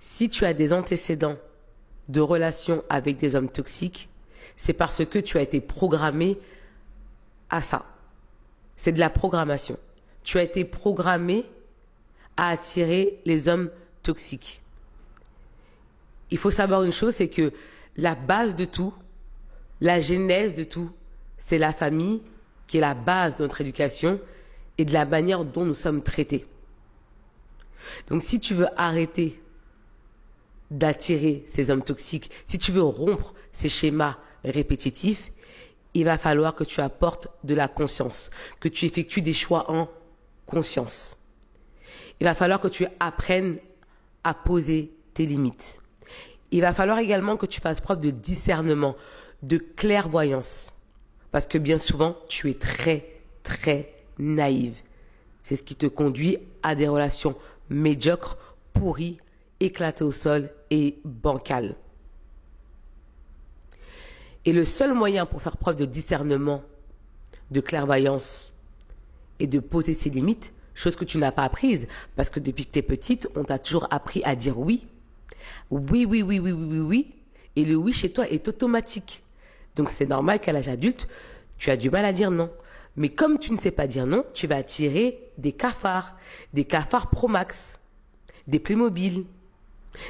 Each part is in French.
Si tu as des antécédents de relations avec des hommes toxiques, c'est parce que tu as été programmé à ça. C'est de la programmation. Tu as été programmé à attirer les hommes toxiques. Il faut savoir une chose, c'est que la base de tout, la genèse de tout, c'est la famille qui est la base de notre éducation et de la manière dont nous sommes traités. Donc si tu veux arrêter d'attirer ces hommes toxiques, si tu veux rompre ces schémas répétitifs, il va falloir que tu apportes de la conscience, que tu effectues des choix en conscience. Il va falloir que tu apprennes à poser tes limites. Il va falloir également que tu fasses preuve de discernement, de clairvoyance. Parce que bien souvent, tu es très, très naïve. C'est ce qui te conduit à des relations médiocres, pourries, éclatées au sol et bancales. Et le seul moyen pour faire preuve de discernement, de clairvoyance et de poser ses limites, chose que tu n'as pas apprise, parce que depuis que tu es petite, on t'a toujours appris à dire oui. Oui, oui, oui, oui, oui, oui, oui. Et le oui chez toi est automatique. Donc c'est normal qu'à l'âge adulte, tu as du mal à dire non. Mais comme tu ne sais pas dire non, tu vas attirer des cafards pro max, des Playmobil,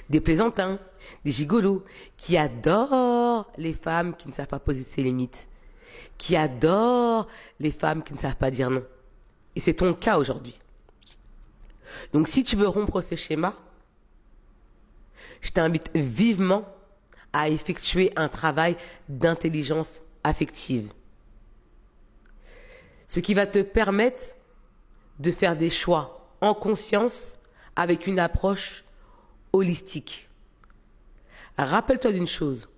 des plaisantins, des gigolos, qui adorent les femmes qui ne savent pas poser ses limites, qui adorent les femmes qui ne savent pas dire non. Et c'est ton cas aujourd'hui. Donc si tu veux rompre ce schéma, je t'invite vivement à effectuer un travail d'intelligence affective. Ce qui va te permettre de faire des choix en conscience avec une approche holistique. Rappelle-toi d'une chose,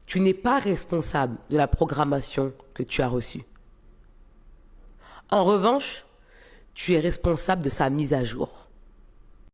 tu n'es pas responsable de la programmation que tu as reçue. En revanche, tu es responsable de sa mise à jour.